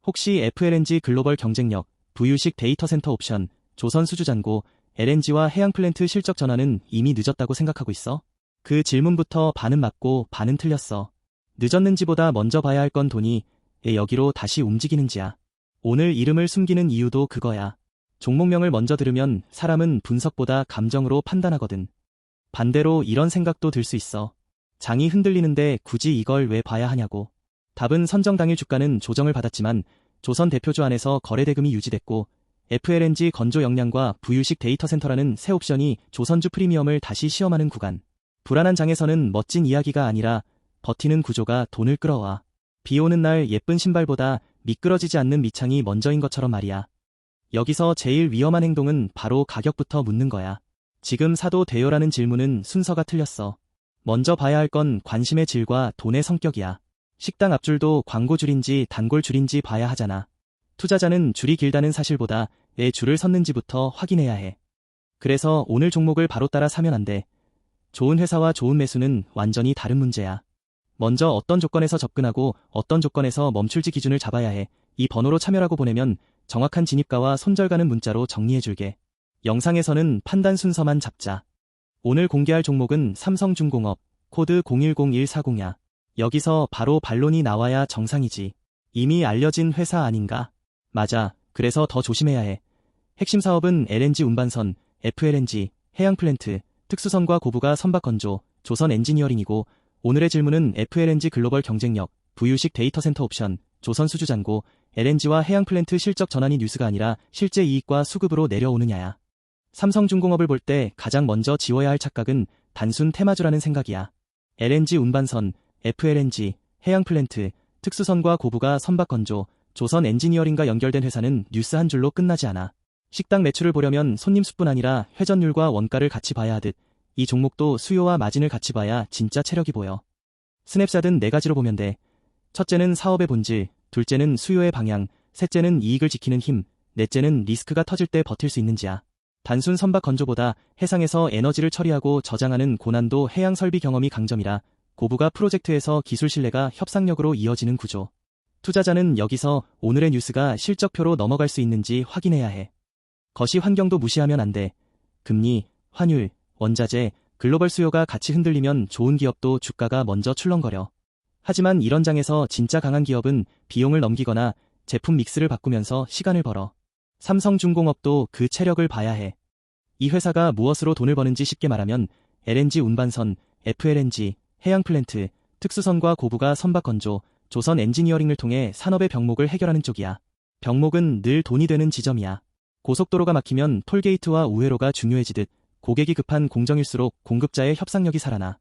혹시 FLNG 글로벌 경쟁력, 부유식 데이터 센터 옵션, 조선 수주잔고, LNG와 해양 플랜트 실적 전환은 이미 늦었다고 생각하고 있어? 그 질문부터 반은 맞고 반은 틀렸어. 늦었는지보다 먼저 봐야 할 건 돈이 왜 여기로 다시 움직이는지야. 오늘 이름을 숨기는 이유도 그거야. 종목명을 먼저 들으면 사람은 분석보다 감정으로 판단하거든. 반대로 이런 생각도 들 수 있어. 장이 흔들리는데 굳이 이걸 왜 봐야 하냐고. 답은 선정 당일 주가는 조정을 받았지만 조선 대표주 안에서 거래 대금이 유지됐고 FLNG 건조 역량과 부유식 데이터 센터라는 새 옵션이 조선주 프리미엄을 다시 시험하는 구간. 불안한 장에서는 멋진 이야기가 아니라 버티는 구조가 돈을 끌어와. 비 오는 날 예쁜 신발보다 미끄러지지 않는 밑창이 먼저인 것처럼 말이야. 여기서 제일 위험한 행동은 바로 가격부터 묻는 거야. 지금 사도 돼요라는 질문은 순서가 틀렸어. 먼저 봐야 할 건 관심의 질과 돈의 성격이야. 식당 앞줄도 광고줄인지 단골줄인지 봐야 하잖아. 투자자는 줄이 길다는 사실보다 왜 줄을 섰는지부터 확인해야 해. 그래서 오늘 종목을 바로 따라 사면 안 돼. 좋은 회사와 좋은 매수는 완전히 다른 문제야. 먼저 어떤 조건에서 접근하고 어떤 조건에서 멈출지 기준을 잡아야 해. 이 번호로 참여라고 보내면 정확한 진입가와 손절가는 문자로 정리해줄게. 영상에서는 판단 순서만 잡자. 오늘 공개할 종목은 삼성중공업, 코드 010140야. 여기서 바로 반론이 나와야 정상이지. 이미 알려진 회사 아닌가? 맞아. 그래서 더 조심해야 해. 핵심 사업은 LNG 운반선, FLNG, 해양 플랜트, 특수선과 고부가 선박 건조, 조선 엔지니어링이고 오늘의 질문은 FLNG 글로벌 경쟁력, 부유식 데이터 센터 옵션, 조선 수주잔고, LNG와 해양 플랜트 실적 전환이 뉴스가 아니라 실제 이익과 수급으로 내려오느냐야. 삼성중공업을 볼 때 가장 먼저 지워야 할 착각은 단순 테마주라는 생각이야. LNG 운반선, FLNG, 해양 플랜트, 특수선과 고부가 선박 건조, 조선 엔지니어링과 연결된 회사는 뉴스 한 줄로 끝나지 않아. 식당 매출을 보려면 손님 수뿐 아니라 회전율과 원가를 같이 봐야 하듯 이 종목도 수요와 마진을 같이 봐야 진짜 체력이 보여. 스냅샷은 네 가지로 보면 돼. 첫째는 사업의 본질, 둘째는 수요의 방향, 셋째는 이익을 지키는 힘, 넷째는 리스크가 터질 때 버틸 수 있는지야. 단순 선박 건조보다 해상에서 에너지를 처리하고 저장하는 고난도 해양 설비 경험이 강점이라 고부가 프로젝트에서 기술 신뢰가 협상력으로 이어지는 구조. 투자자는 여기서 오늘의 뉴스가 실적표로 넘어갈 수 있는지 확인해야 해. 거시 환경도 무시하면 안 돼. 금리, 환율, 원자재, 글로벌 수요가 같이 흔들리면 좋은 기업도 주가가 먼저 출렁거려. 하지만 이런 장에서 진짜 강한 기업은 비용을 넘기거나 제품 믹스를 바꾸면서 시간을 벌어. 삼성중공업도 그 체력을 봐야 해. 이 회사가 무엇으로 돈을 버는지 쉽게 말하면 LNG 운반선, FLNG, 해양 플랜트, 특수선과 고부가 선박 건조, 조선 엔지니어링을 통해 산업의 병목을 해결하는 쪽이야. 병목은 늘 돈이 되는 지점이야. 고속도로가 막히면 톨게이트와 우회로가 중요해지듯 고객이 급한 공정일수록 공급자의 협상력이 살아나.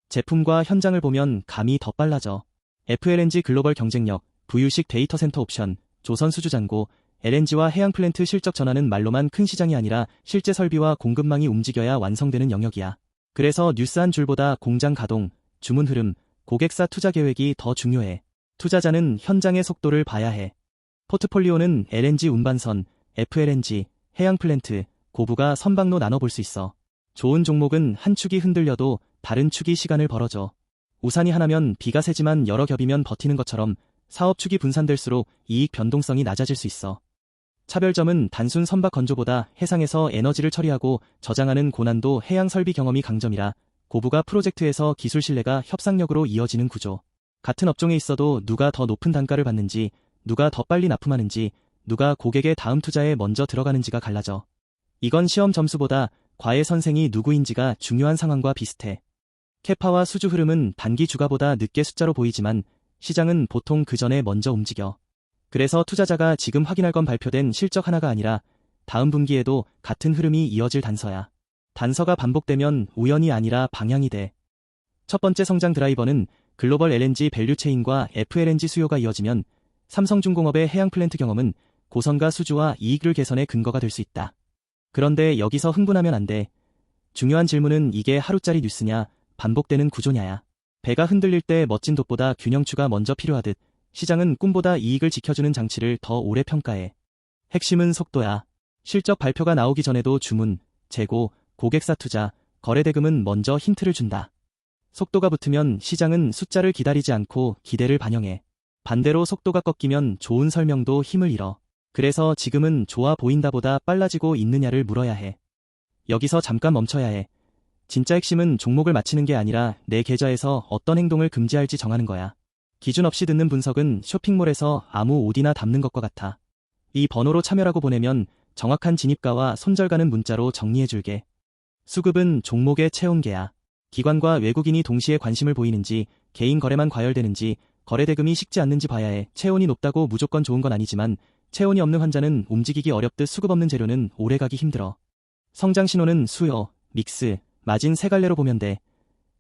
제품과 현장을 보면 감이 더 빨라져. FLNG 글로벌 경쟁력, 부유식 데이터 센터 옵션, 조선 수주잔고, LNG와 해양 플랜트 실적 전환은 말로만 큰 시장이 아니라 실제 설비와 공급망이 움직여야 완성되는 영역이야. 그래서 뉴스 한 줄보다 공장 가동, 주문 흐름, 고객사 투자 계획이 더 중요해. 투자자는 현장의 속도를 봐야 해. 포트폴리오는 LNG 운반선, FLNG, 해양 플랜트, 고부가 선박로 나눠볼 수 있어. 좋은 종목은 한 축이 흔들려도 다른 축이 시간을 벌어줘. 우산이 하나면 비가 새지만 여러 겹이면 버티는 것처럼 사업 축이 분산될수록 이익 변동성이 낮아질 수 있어. 차별점은 단순 선박 건조보다 해상에서 에너지를 처리하고 저장하는 고난도 해양 설비 경험이 강점이라 고부가 프로젝트에서 기술 신뢰가 협상력으로 이어지는 구조. 같은 업종에 있어도 누가 더 높은 단가를 받는지, 누가 더 빨리 납품하는지, 누가 고객의 다음 투자에 먼저 들어가는지가 갈라져. 이건 시험 점수보다 과외 선생이 누구인지가 중요한 상황과 비슷해. 캐파와 수주 흐름은 단기 주가보다 늦게 숫자로 보이지만 시장은 보통 그 전에 먼저 움직여. 그래서 투자자가 지금 확인할 건 발표된 실적 하나가 아니라 다음 분기에도 같은 흐름이 이어질 단서야. 단서가 반복되면 우연이 아니라 방향이 돼. 첫 번째 성장 드라이버는 글로벌 LNG 밸류체인과 FLNG 수요가 이어지면 삼성중공업의 해양 플랜트 경험은 고선과 수주와 이익률 개선의 근거가 될 수 있다. 그런데 여기서 흥분하면 안 돼. 중요한 질문은 이게 하루짜리 뉴스냐, 반복되는 구조냐야. 배가 흔들릴 때 멋진 돛보다 균형추가 먼저 필요하듯 시장은 꿈보다 이익을 지켜주는 장치를 더 오래 평가해. 핵심은 속도야. 실적 발표가 나오기 전에도 주문, 재고, 고객사 투자, 거래대금은 먼저 힌트를 준다. 속도가 붙으면 시장은 숫자를 기다리지 않고 기대를 반영해. 반대로 속도가 꺾이면 좋은 설명도 힘을 잃어. 그래서 지금은 좋아 보인다보다 빨라지고 있느냐를 물어야 해. 여기서 잠깐 멈춰야 해. 진짜 핵심은 종목을 맞히는 게 아니라 내 계좌에서 어떤 행동을 금지할지 정하는 거야. 기준 없이 듣는 분석은 쇼핑몰에서 아무 옷이나 담는 것과 같아. 이 번호로 참여라고 보내면 정확한 진입가와 손절가는 문자로 정리해줄게. 수급은 종목의 체온계야. 기관과 외국인이 동시에 관심을 보이는지, 개인 거래만 과열되는지, 거래 대금이 식지 않는지 봐야 해. 체온이 높다고 무조건 좋은 건 아니지만 체온이 없는 환자는 움직이기 어렵듯 수급 없는 재료는 오래가기 힘들어. 성장 신호는 수요, 믹스, 마진 세 갈래로 보면 돼.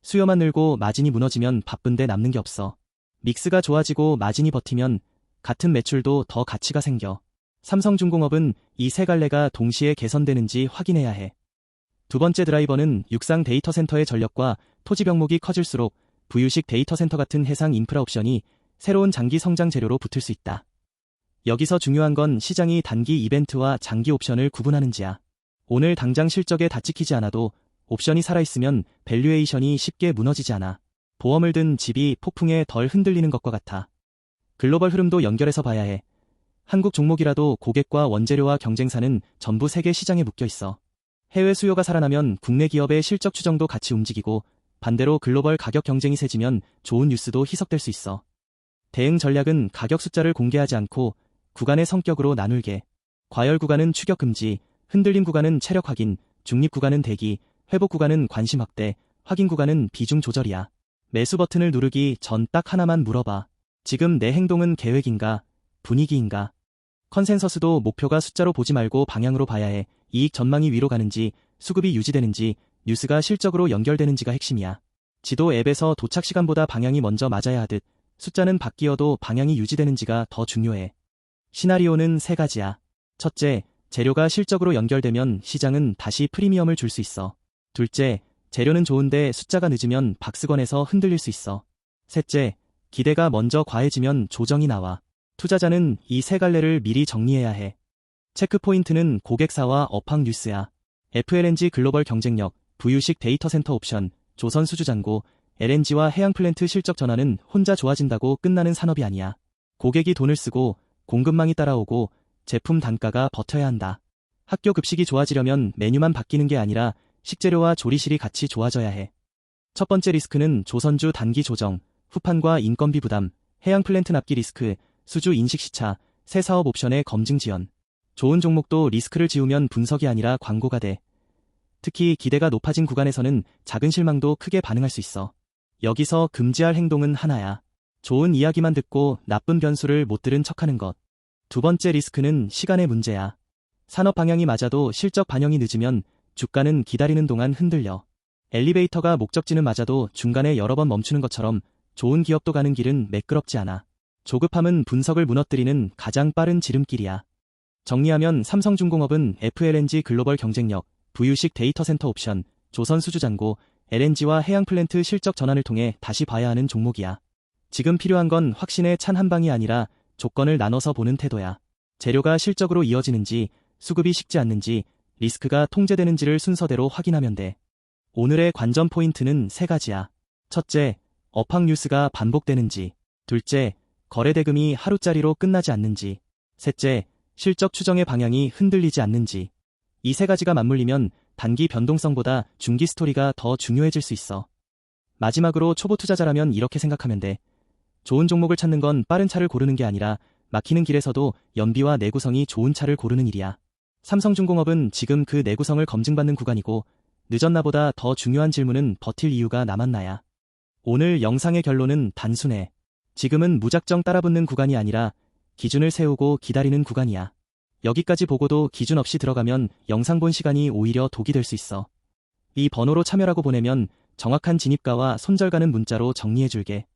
수요만 늘고 마진이 무너지면 바쁜데 남는 게 없어. 믹스가 좋아지고 마진이 버티면 같은 매출도 더 가치가 생겨. 삼성중공업은 이 세 갈래가 동시에 개선되는지 확인해야 해. 두 번째 드라이버는 육상 데이터 센터의 전력과 토지 병목이 커질수록 부유식 데이터 센터 같은 해상 인프라 옵션이 새로운 장기 성장 재료로 붙을 수 있다. 여기서 중요한 건 시장이 단기 이벤트와 장기 옵션을 구분하는지야. 오늘 당장 실적에 다 찍히지 않아도 옵션이 살아있으면 밸류에이션이 쉽게 무너지지 않아. 보험을 든 집이 폭풍에 덜 흔들리는 것과 같아. 글로벌 흐름도 연결해서 봐야 해. 한국 종목이라도 고객과 원재료와 경쟁사는 전부 세계 시장에 묶여 있어. 해외 수요가 살아나면 국내 기업의 실적 추정도 같이 움직이고 반대로 글로벌 가격 경쟁이 세지면 좋은 뉴스도 희석될 수 있어. 대응 전략은 가격 숫자를 공개하지 않고 구간의 성격으로 나눌게. 과열 구간은 추격 금지, 흔들림 구간은 체력 확인, 중립 구간은 대기, 회복 구간은 관심 확대, 확인 구간은 비중 조절이야. 매수 버튼을 누르기 전 딱 하나만 물어봐. 지금 내 행동은 계획인가, 분위기인가? 컨센서스도 목표가 숫자로 보지 말고 방향으로 봐야 해. 이익 전망이 위로 가는지, 수급이 유지되는지, 뉴스가 실적으로 연결되는지가 핵심이야. 지도 앱에서 도착 시간보다 방향이 먼저 맞아야 하듯 숫자는 바뀌어도 방향이 유지되는지가 더 중요해. 시나리오는 세 가지야. 첫째, 재료가 실적으로 연결되면 시장은 다시 프리미엄을 줄 수 있어. 둘째, 재료는 좋은데 숫자가 늦으면 박스권에서 흔들릴 수 있어. 셋째, 기대가 먼저 과해지면 조정이 나와. 투자자는 이 세 갈래를 미리 정리해야 해. 체크포인트는 고객사와 업황 뉴스야. FLNG 글로벌 경쟁력, 부유식 데이터 센터 옵션, 조선 수주잔고, LNG와 해양 플랜트 실적 전환은 혼자 좋아진다고 끝나는 산업이 아니야. 고객이 돈을 쓰고 공급망이 따라오고 제품 단가가 버텨야 한다. 학교 급식이 좋아지려면 메뉴만 바뀌는 게 아니라 식재료와 조리실이 같이 좋아져야 해. 첫 번째 리스크는 조선주 단기 조정, 후판과 인건비 부담, 해양 플랜트 납기 리스크, 수주 인식 시차, 새 사업 옵션의 검증 지연. 좋은 종목도 리스크를 지우면 분석이 아니라 광고가 돼. 특히 기대가 높아진 구간에서는 작은 실망도 크게 반응할 수 있어. 여기서 금지할 행동은 하나야. 좋은 이야기만 듣고 나쁜 변수를 못 들은 척하는 것. 두 번째 리스크는 시간의 문제야. 산업 방향이 맞아도 실적 반영이 늦으면 주가는 기다리는 동안 흔들려. 엘리베이터가 목적지는 맞아도 중간에 여러 번 멈추는 것처럼 좋은 기업도 가는 길은 매끄럽지 않아. 조급함은 분석을 무너뜨리는 가장 빠른 지름길이야. 정리하면 삼성중공업은 FLNG 글로벌 경쟁력, 부유식 데이터 센터 옵션, 조선 수주잔고, LNG와 해양 플랜트 실적 전환을 통해 다시 봐야 하는 종목이야. 지금 필요한 건 확신에 찬 한 방이 아니라 조건을 나눠서 보는 태도야. 재료가 실적으로 이어지는지, 수급이 식지 않는지, 리스크가 통제되는지를 순서대로 확인하면 돼. 오늘의 관전 포인트는 세 가지야. 첫째, 업황 뉴스가 반복되는지. 둘째, 거래 대금이 하루짜리로 끝나지 않는지. 셋째, 실적 추정의 방향이 흔들리지 않는지. 이 세 가지가 맞물리면 단기 변동성보다 중기 스토리가 더 중요해질 수 있어. 마지막으로 초보 투자자라면 이렇게 생각하면 돼. 좋은 종목을 찾는 건 빠른 차를 고르는 게 아니라 막히는 길에서도 연비와 내구성이 좋은 차를 고르는 일이야. 삼성중공업은 지금 그 내구성을 검증받는 구간이고 늦었나보다 더 중요한 질문은 버틸 이유가 남았나야. 오늘 영상의 결론은 단순해. 지금은 무작정 따라붙는 구간이 아니라 기준을 세우고 기다리는 구간이야. 여기까지 보고도 기준 없이 들어가면 영상 본 시간이 오히려 독이 될 수 있어. 이 번호로 참여라고 보내면 정확한 진입가와 손절가는 문자로 정리해줄게.